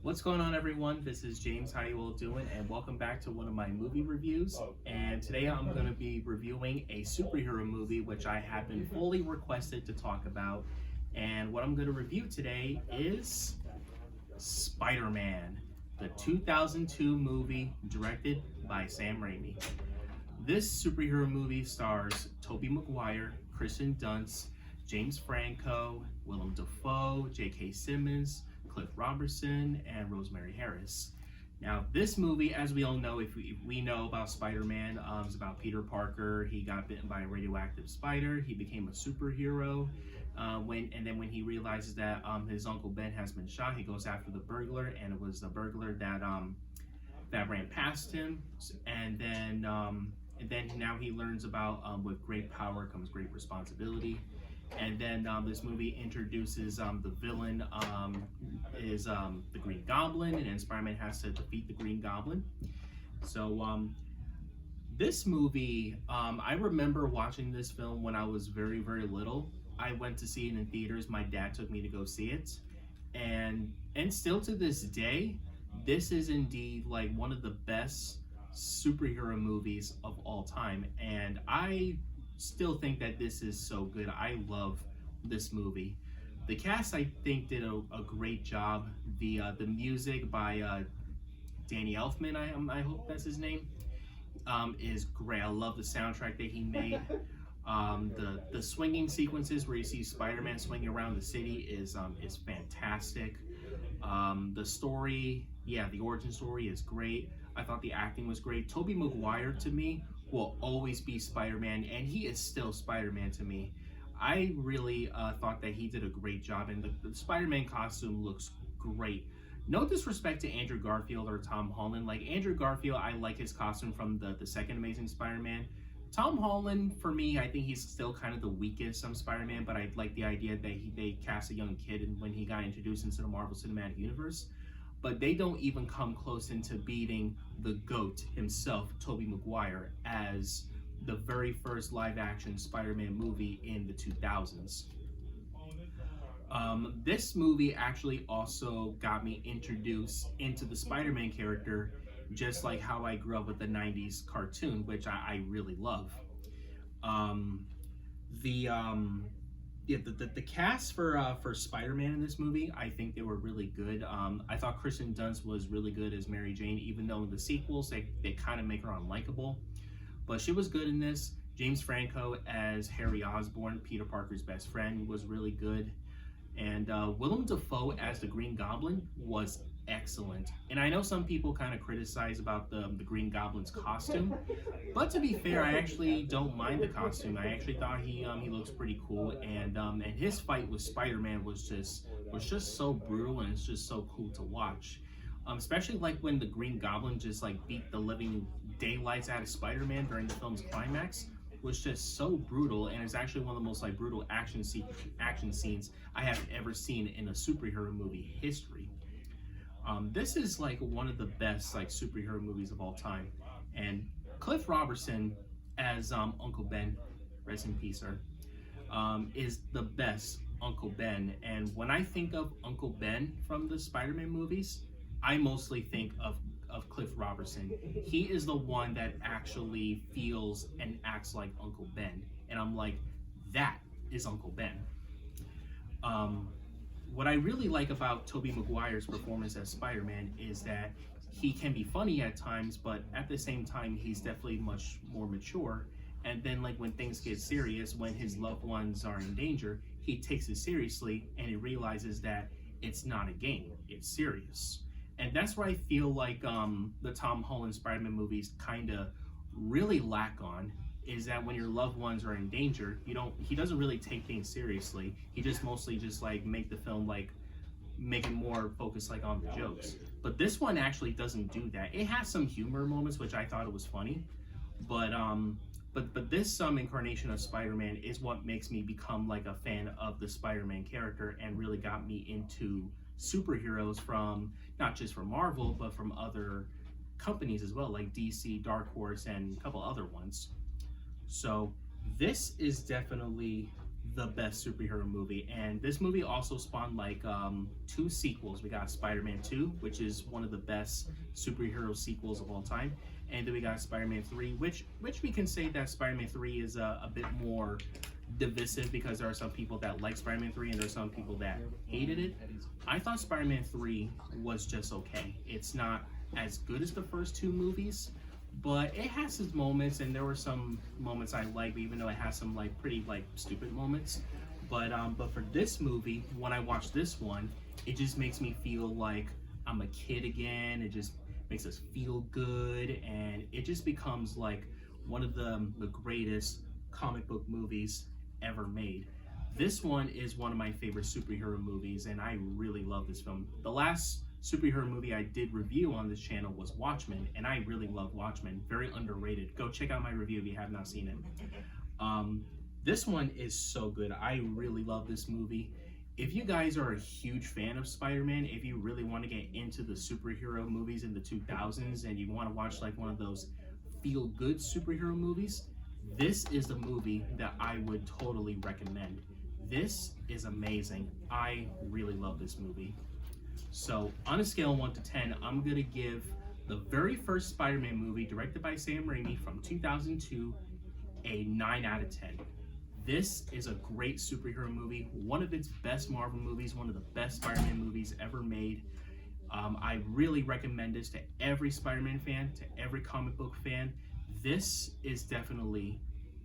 What's going on, everyone? This is James. How you all doing? And welcome back to one of my movie reviews. And today I'm going to be reviewing a superhero movie which I have been fully requested to talk about. And what I'm going to review today is Spider-Man, the 2002 movie directed by Sam Rami. This superhero movie stars Tobey Maguire, Kristen Dunst, James Franco, Willem Dafoe, J.K. Simmons, Cliff Robertson, and Rosemary Harris. Now, this movie, as we all know, if we know about Spider-Man, it's about Peter Parker. He got bitten by a radioactive spider. He became a superhero. Then when he realizes that his Uncle Ben has been shot, he goes after the burglar, and it was the burglar that ran past him. And then now he learns about with great power comes great responsibility. And then this movie introduces the villain is the Green Goblin, and then Spider-Man has to defeat the Green Goblin. So this movie, I remember watching this film when I was very, very little. I went to see it in theaters. My dad took me to go see it. And still to this day, this is indeed like one of the best superhero movies of all time. And I still think that this is so good. I love this movie. The cast, I think, did a great job. The music by Danny Elfman, I hope that's his name, is great. I love the soundtrack that he made. The swinging sequences where you see Spider-Man swinging around the city is fantastic. The story, the origin story is great. I thought the acting was great. Tobey Maguire, to me, will always be Spider-Man, and he is still Spider-Man to me. I really thought that he did a great job, and the Spider-Man costume looks great. No disrespect to Andrew Garfield or Tom Holland. Like, Andrew Garfield, I like his costume from the second Amazing Spider-Man. Tom Holland, for me, I think he's still kind of the weakest Spider-Man, but I like the idea that they cast a young kid and when he got introduced into the Marvel Cinematic Universe. But they don't even come close into beating the GOAT himself, Tobey Maguire, as the very first live-action Spider-Man movie in the 2000s. This movie actually also got me introduced into the Spider-Man character, just like how I grew up with the 90s cartoon, which I really love. The cast for Spider-Man in this movie, I think they were really good. I thought Kristen Dunst was really good as Mary Jane, even though in the sequels they kind of make her unlikable. But she was good in this. James Franco as Harry Osborn, Peter Parker's best friend, was really good. And Willem Dafoe as the Green Goblin was excellent. And I know some people kind of criticize about the Green Goblin's costume, but to be fair, I actually don't mind the costume. I actually thought he looks pretty cool, and his fight with Spider-Man was just so brutal, and it's just so cool to watch. Especially like when the Green Goblin just like beat the living daylights out of Spider-Man during the film's climax, was just so brutal, and it's actually one of the most like brutal action scenes I have ever seen in a superhero movie history. This is like one of the best like superhero movies of all time, and Cliff Robertson as Uncle Ben, rest in peace, sir, is the best Uncle Ben. And when I think of Uncle Ben from the Spider-Man movies, I mostly think of Cliff Robertson. He is the one that actually feels and acts like Uncle Ben, and I'm like, that is Uncle Ben. What I really like about Tobey Maguire's performance as Spider-Man is that he can be funny at times, but at the same time, he's definitely much more mature. And then like when things get serious, when his loved ones are in danger, he takes it seriously, and he realizes that it's not a game, it's serious. And that's where I feel like the Tom Holland Spider-Man movies kind of really lack on, is that when your loved ones are in danger, he doesn't really take things seriously. He just mostly just like make the film like make it more focused like on the jokes. But this one actually doesn't do that. It has some humor moments, which I thought it was funny, but this incarnation of Spider-Man is what makes me become like a fan of the Spider-Man character, and really got me into superheroes from not just from Marvel but from other companies as well, like DC, Dark Horse, and a couple other ones. So this is definitely the best superhero movie. And this movie also spawned like 2 sequels. We got Spider-Man 2, which is one of the best superhero sequels of all time, and then we got Spider-Man 3, which we can say that Spider-Man 3 is a bit more divisive, because there are some people that like Spider-Man 3 and there are some people that hated it. I thought Spider-Man 3 was just okay. It's not as good as the first 2 movies, but it has its moments, and there were some moments I liked, even though it has some like pretty like stupid moments. But for this movie, when I watch this one, it just makes me feel like I'm a kid again. It just makes us feel good, and it just becomes like one of the greatest comic book movies ever made. This one is one of my favorite superhero movies, and I really love this film. The last superhero movie I did review on this channel was Watchmen, and I really love Watchmen. Very underrated. Go check out my review if you have not seen it. This one is so good. I really love this movie. If you guys are a huge fan of Spider-Man, if you really want to get into the superhero movies in the 2000s and you want to watch like one of those feel-good superhero movies, this is the movie that I would totally recommend. This is amazing. I really love this movie. So on a scale of 1 to 10, I'm gonna give the very first Spider-Man movie, directed by Sam Rami from 2002, a 9 out of 10. This is a great superhero movie, one of its best Marvel movies, one of the best Spider-Man movies ever made. I really recommend this to every Spider-Man fan, to every comic book fan. This is definitely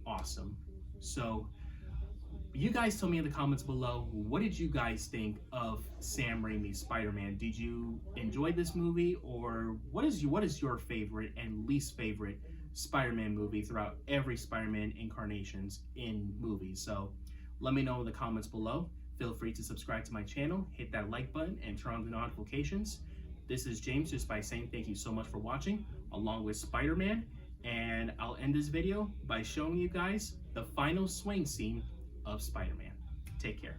awesome. So you guys tell me in the comments below, what did you guys think of Sam Raimi's Spider-Man? Did you enjoy this movie, or what is your favorite and least favorite Spider-Man movie throughout every Spider-Man incarnations in movies? So let me know in the comments below. Feel free to subscribe to my channel, hit that like button, and turn on the notifications. This is James, just by saying thank you so much for watching, along with Spider-Man, and I'll end this video by showing you guys the final swing scene of Spider-Man. Take care.